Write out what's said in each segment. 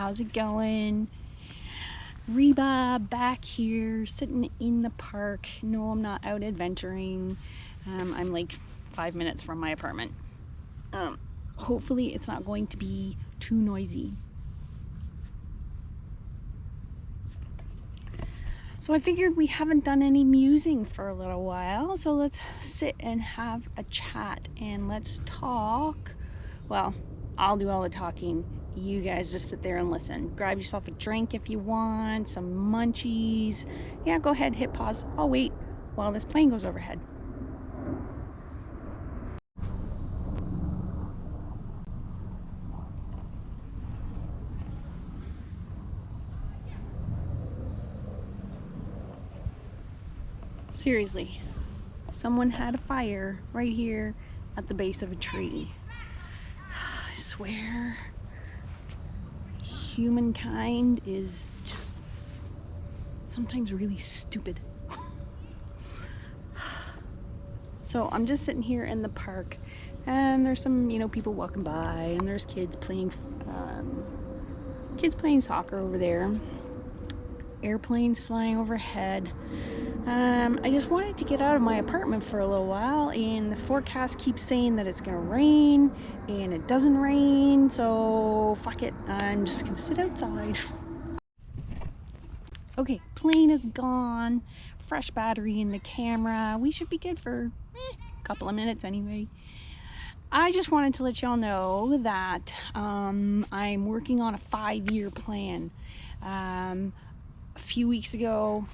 how's it going? Reba back here sitting in the park. No, I'm not out adventuring. I'm like 5 minutes from my apartment. Hopefully it's not going to be too noisy. So I figured we haven't done any musing for a little while, so let's sit and have a chat and let's talk. Well, I'll do all the talking. You guys just sit there and listen. Grab yourself a drink if you want, some munchies. Yeah, go ahead, hit pause. I'll wait while this plane goes overhead. Seriously, someone had a fire right here at the base of a tree. I swear, humankind is just sometimes really stupid. So I'm just sitting here in the park, and there's some, people walking by, and there's kids playing soccer over there. Airplanes flying overhead. I just wanted to get out of my apartment for a little while, and the forecast keeps saying that it's gonna rain, and it doesn't rain, so fuck it, I'm just gonna sit outside. Okay, plane is gone, fresh battery in the camera. We should be good for a couple of minutes anyway. I just wanted to let y'all know that I'm working on a 5-year plan. A few weeks ago,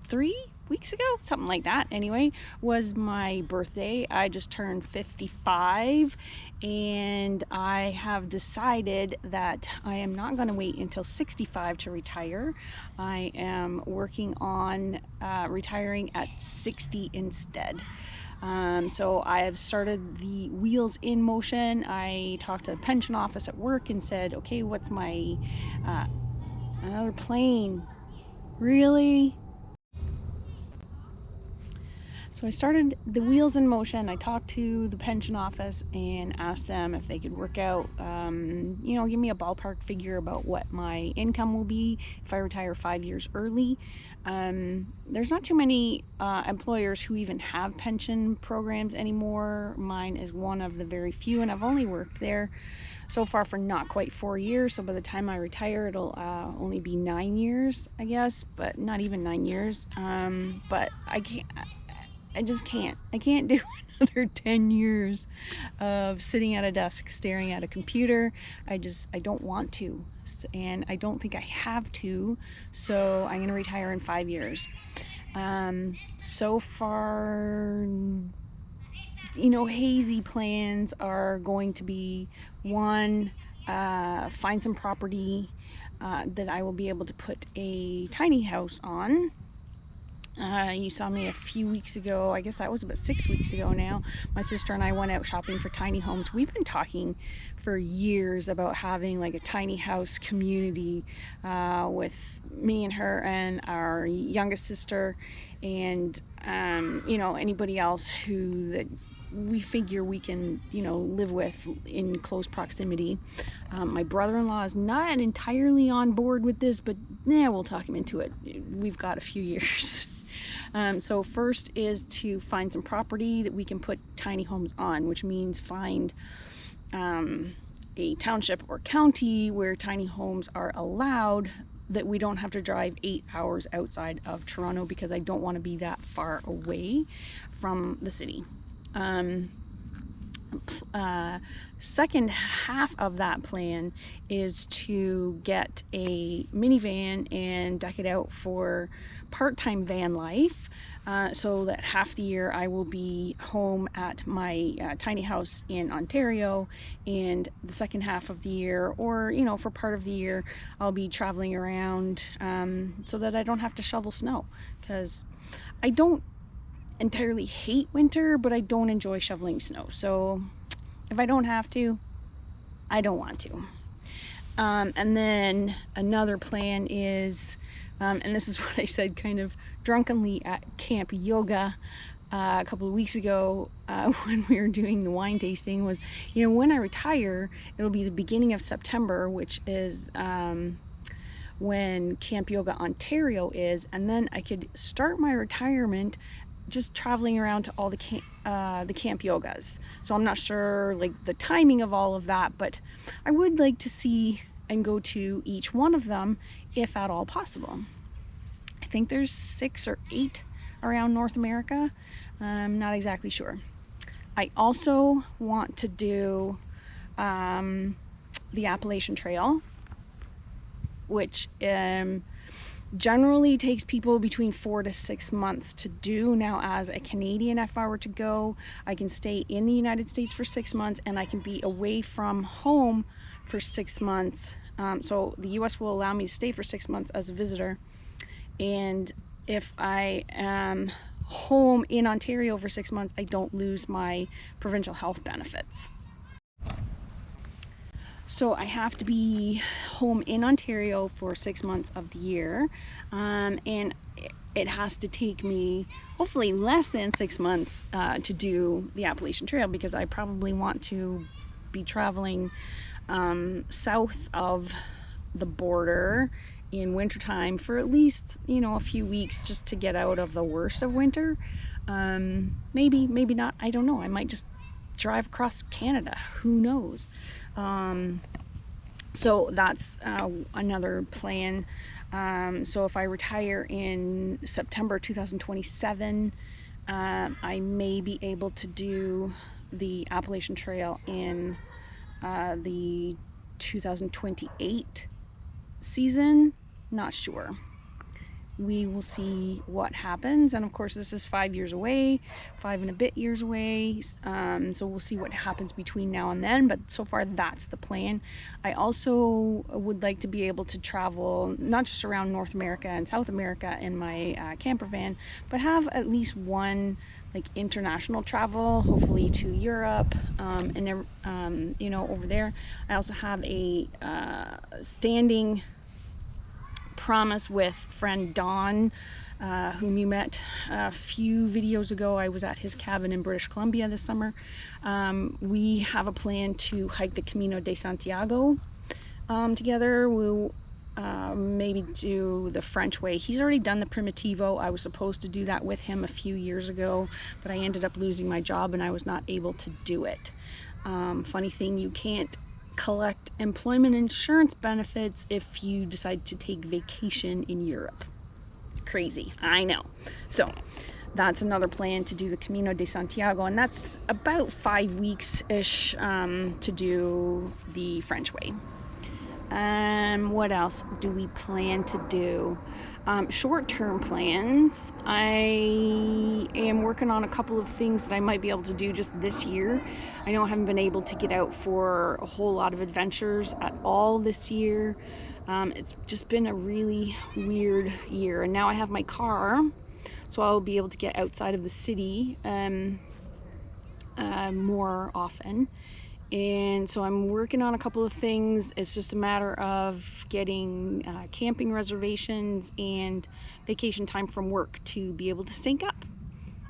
3 weeks ago, something like that anyway, was my birthday. I just turned 55, and I have decided that I am not going to wait until 65 to retire. I am working on retiring at 60 instead. So I have started the wheels in motion. I talked to the pension office at work and said, okay, what's my another plane? Really? So I started the wheels in motion. I talked to the pension office and asked them if they could work out, give me a ballpark figure about what my income will be if I retire 5 years early. There's not too many employers who even have pension programs anymore. Mine is one of the very few, and I've only worked there so far for not quite 4 years. So by the time I retire, it'll only be 9 years, I guess, but not even 9 years. But I just can't. I can't do another 10 years of sitting at a desk staring at a computer. I don't want to, and I don't think I have to, so I'm gonna retire in 5 years. So far, hazy plans are going to be, one, find some property that I will be able to put a tiny house on. You saw me a few weeks ago, I guess that was about 6 weeks ago now. My sister and I went out shopping for tiny homes. We've been talking for years about having like a tiny house community with me and her and our youngest sister, and anybody else that we figure we can live with in close proximity. My brother-in-law is not entirely on board with this, but we'll talk him into it. We've got a few years. So first is to find some property that we can put tiny homes on, which means find a township or county where tiny homes are allowed, that we don't have to drive 8 hours outside of Toronto, because I don't want to be that far away from the city. Second half of that plan is to get a minivan and deck it out for part-time van life, so that half the year I will be home at my tiny house in Ontario, and the second half of the year, or for part of the year, I'll be traveling around, so that I don't have to shovel snow, because I don't entirely hate winter, but I don't enjoy shoveling snow. So if I don't have to, I don't want to. And then another plan is, and this is what I said kind of drunkenly at camp yoga, a couple of weeks ago when we were doing the wine tasting was, you know, when I retire, it'll be the beginning of September, which is when Camp Yoga Ontario is, and then I could start my retirement just traveling around to all the camp yogas. So I'm not sure like the timing of all of that, but I would like to see and go to each one of them if at all possible. I think there's 6 or 8 around North America. I'm not exactly sure. I also want to do the Appalachian Trail, which generally takes people between 4 to 6 months to do. Now, as a Canadian, if I were to go, I can stay in the United States for 6 months, and I can be away from home for 6 months. So the US will allow me to stay for 6 months as a visitor. And if I am home in Ontario for 6 months, I don't lose my provincial health benefits. So I have to be home in Ontario for 6 months of the year, and it has to take me hopefully less than 6 months to do the Appalachian Trail, because I probably want to be traveling south of the border in wintertime for at least, you know, a few weeks, just to get out of the worst of winter. Maybe not, I don't know. I might just drive across Canada, who knows. So that's another plan. So if I retire in September 2027, I may be able to do the Appalachian Trail in the 2028 season. Not sure. We will see what happens, and of course this is 5 years away, 5 and a bit years away, so we'll see what happens between now and then, but so far that's the plan. I also would like to be able to travel not just around North America and South America in my camper van, but have at least one like international travel, hopefully to Europe, and you know, over there. I also have a standing promise with friend Don, whom you met a few videos ago. I was at his cabin in British Columbia this summer. We have a plan to hike the Camino de Santiago together. We'll maybe do the French way. He's already done the Primitivo. I was supposed to do that with him a few years ago, but I ended up losing my job and I was not able to do it. Funny thing, you can't collect employment insurance benefits if you decide to take vacation in Europe. Crazy, I know. So that's another plan, to do the Camino de Santiago, and that's about 5 weeks-ish to do the French way. What else do we plan to do? Short-term plans. I am working on a couple of things that I might be able to do just this year. I know I haven't been able to get out for a whole lot of adventures at all this year. It's just been a really weird year, and now I have my car, so I'll be able to get outside of the city more often. And so I'm working on a couple of things. It's just a matter of getting camping reservations and vacation time from work to be able to sync up.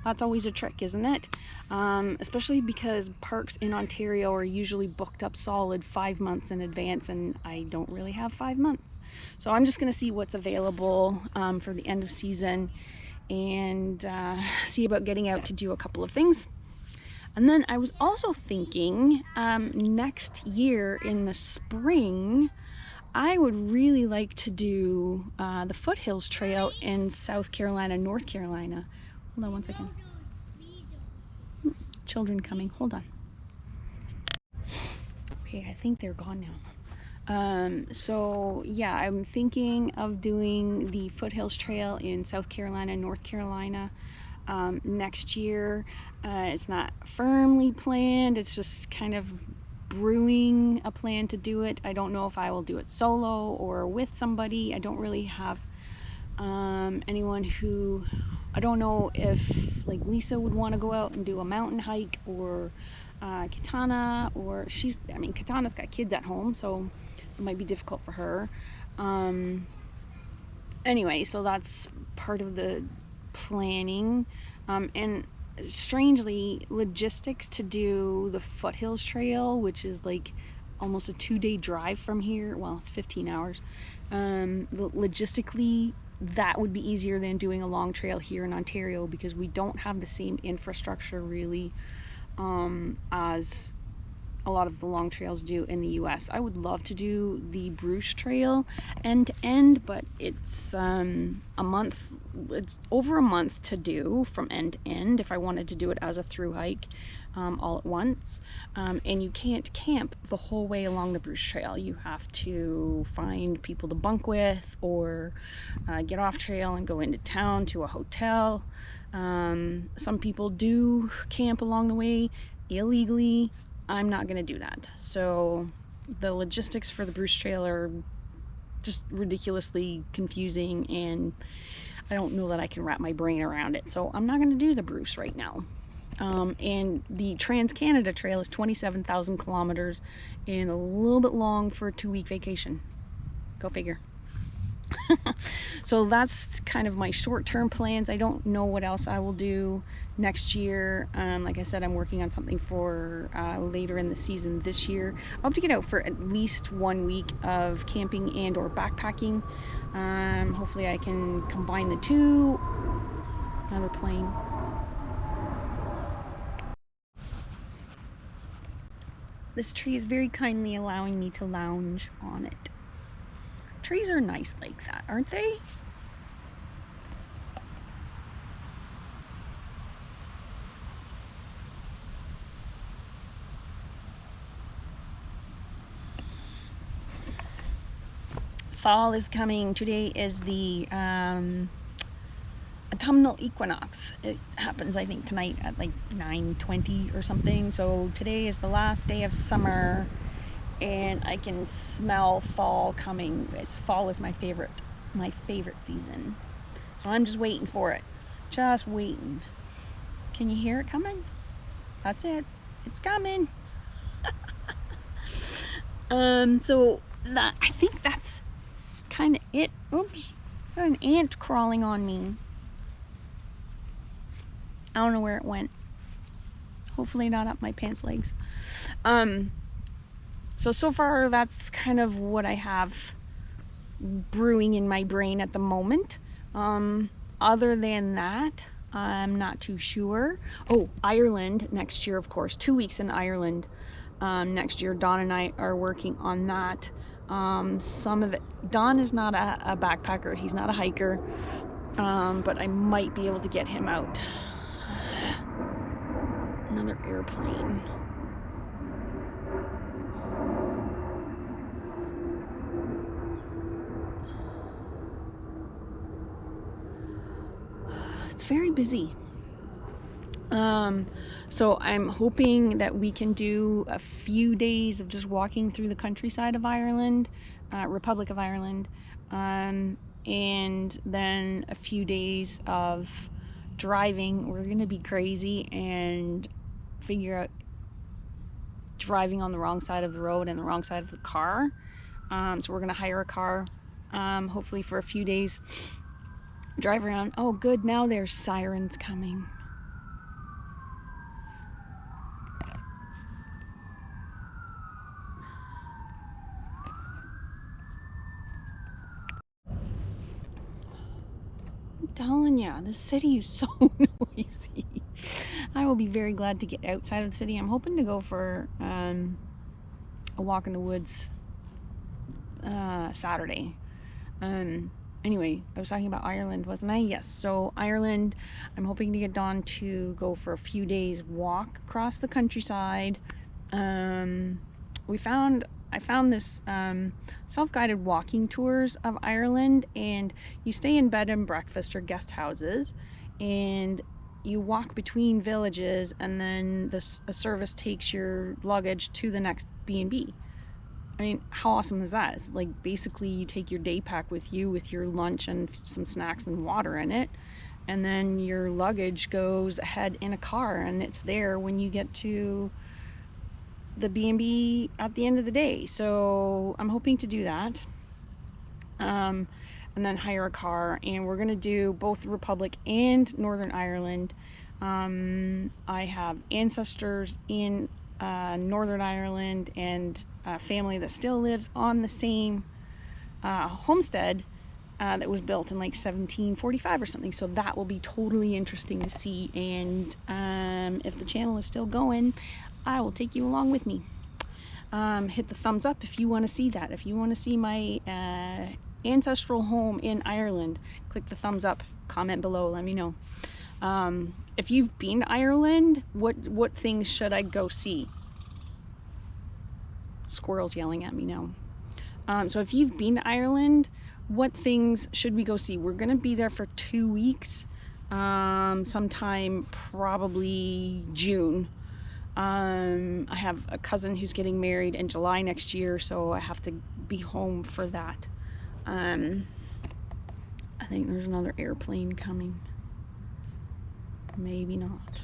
That's always a trick, isn't it? Especially because parks in Ontario are usually booked up solid 5 months in advance, and I don't really have 5 months. So I'm just going to see what's available for the end of season, and see about getting out to do a couple of things. And then I was also thinking next year in the spring, I would really like to do the Foothills Trail in South Carolina, North Carolina. Hold on one second. Children coming, hold on. Okay, I think they're gone now. So yeah, I'm thinking of doing the Foothills Trail in South Carolina, North Carolina next year. It's not firmly planned, it's just kind of brewing a plan to do it. I don't know if I will do it solo or with somebody. I don't really have anyone who, I don't know if like Lisa would want to go out and do a mountain hike, or Katana, or Katana's got kids at home, so it might be difficult for her. Anyway, so that's part of the planning. And strangely, logistics to do the Foothills Trail, which is like almost a 2-day drive from here. Well, it's 15 hours. Logistically, that would be easier than doing a long trail here in Ontario, because we don't have the same infrastructure really as a lot of the long trails do in the US. I would love to do the Bruce Trail end to end, but it's it's over a month to do from end to end if I wanted to do it as a through hike all at once. And you can't camp the whole way along the Bruce Trail. You have to find people to bunk with, or get off trail and go into town to a hotel. Some people do camp along the way illegally. I'm not gonna do that. So the logistics for the Bruce Trail are just ridiculously confusing, and I don't know that I can wrap my brain around it. So I'm not gonna do the Bruce right now. And the Trans-Canada Trail is 27,000 kilometers and a little bit long for a 2-week vacation. Go figure. So that's kind of my short-term plans. I don't know what else I will do next year. Like I said, I'm working on something for later in the season this year. I hope to get out for at least 1 week of camping and or backpacking. Hopefully I can combine the two. Another plane. This tree is very kindly allowing me to lounge on it. Trees are nice like that, aren't they? Fall is coming. Today is the autumnal equinox. It happens, I think, tonight at like 9:20 or something. So today is the last day of summer, and I can smell fall coming. Fall is my favorite season. So I'm just waiting for it. Just waiting. Can you hear it coming? That's it. It's coming. So that, I think that's kind of it. Oops. Got an ant crawling on me. I don't know where it went. Hopefully not up my pants legs. So far that's kind of what I have brewing in my brain at the moment. Other than that, I'm not too sure. Oh, Ireland next year, of course. 2 weeks in Ireland next year. Don and I are working on that. Some of it, Don is not a backpacker, he's not a hiker, but I might be able to get him out. Another airplane. It's very busy. So I'm hoping that we can do a few days of just walking through the countryside of Ireland, Republic of Ireland, and then a few days of driving. We're gonna be crazy and figure out driving on the wrong side of the road and the wrong side of the car. So we're gonna hire a car, hopefully for a few days, drive around. Oh good, now there's sirens coming. I'm telling ya, this city is so noisy. I will be very glad to get outside of the city. I'm hoping to go for a walk in the woods Saturday. Anyway, I was talking about Ireland, wasn't I? Yes, so Ireland, I'm hoping to get Dawn to go for a few days walk across the countryside. I found this self-guided walking tours of Ireland, and you stay in bed and breakfast or guest houses, and you walk between villages, and then a service takes your luggage to the next B&B. I mean, how awesome is that? It's like basically you take your day pack with you with your lunch and some snacks and water in it, and then your luggage goes ahead in a car, and it's there when you get to the B&B at the end of the day. So I'm hoping to do that, and then hire a car, and we're gonna do both Republic and Northern Ireland. I have ancestors in Northern Ireland and a family that still lives on the same homestead that was built in like 1745 or something, so that will be totally interesting to see. And if the channel is still going, I will take you along with me. Hit the thumbs up if you want to see that. If you want to see my ancestral home in Ireland, click the thumbs up, comment below, let me know. If you've been to Ireland, what things should I go see? Squirrels yelling at me now. So if you've been to Ireland, what things should we go see? We're gonna be there for 2 weeks, sometime probably June. I have a cousin who's getting married in July next year, so I have to be home for that. I think there's another airplane coming. Maybe not.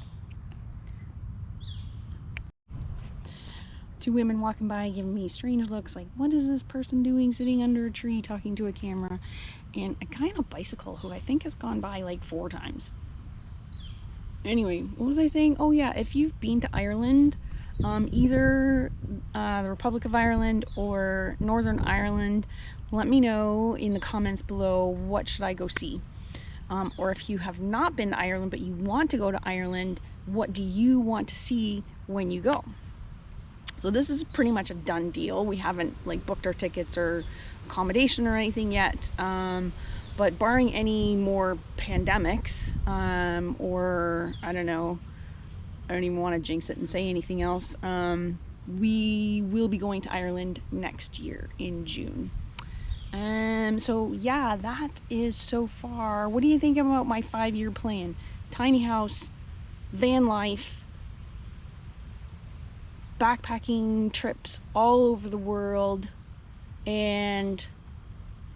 Two women walking by giving me strange looks like, what is this person doing sitting under a tree talking to a camera? And a guy on a bicycle who I think has gone by like 4 times. Anyway, what was I saying? Oh yeah, if you've been to Ireland, either the Republic of Ireland or Northern Ireland, let me know in the comments below, what should I go see? Or if you have not been to Ireland but you want to go to Ireland, what do you want to see when you go? So this is pretty much a done deal. We haven't like booked our tickets or accommodation or anything yet, but barring any more pandemics, or I don't know, I don't even want to jinx it and say anything else, we will be going to Ireland next year in June. So yeah, that is so far. What do you think about my 5-year plan? Tiny house, van life, backpacking trips all over the world, and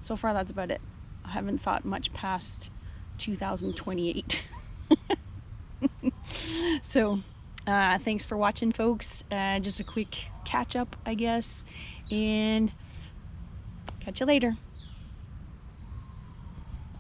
so far that's about it. I haven't thought much past 2028. So thanks for watching, folks. Just a quick catch up, I guess, and catch you later.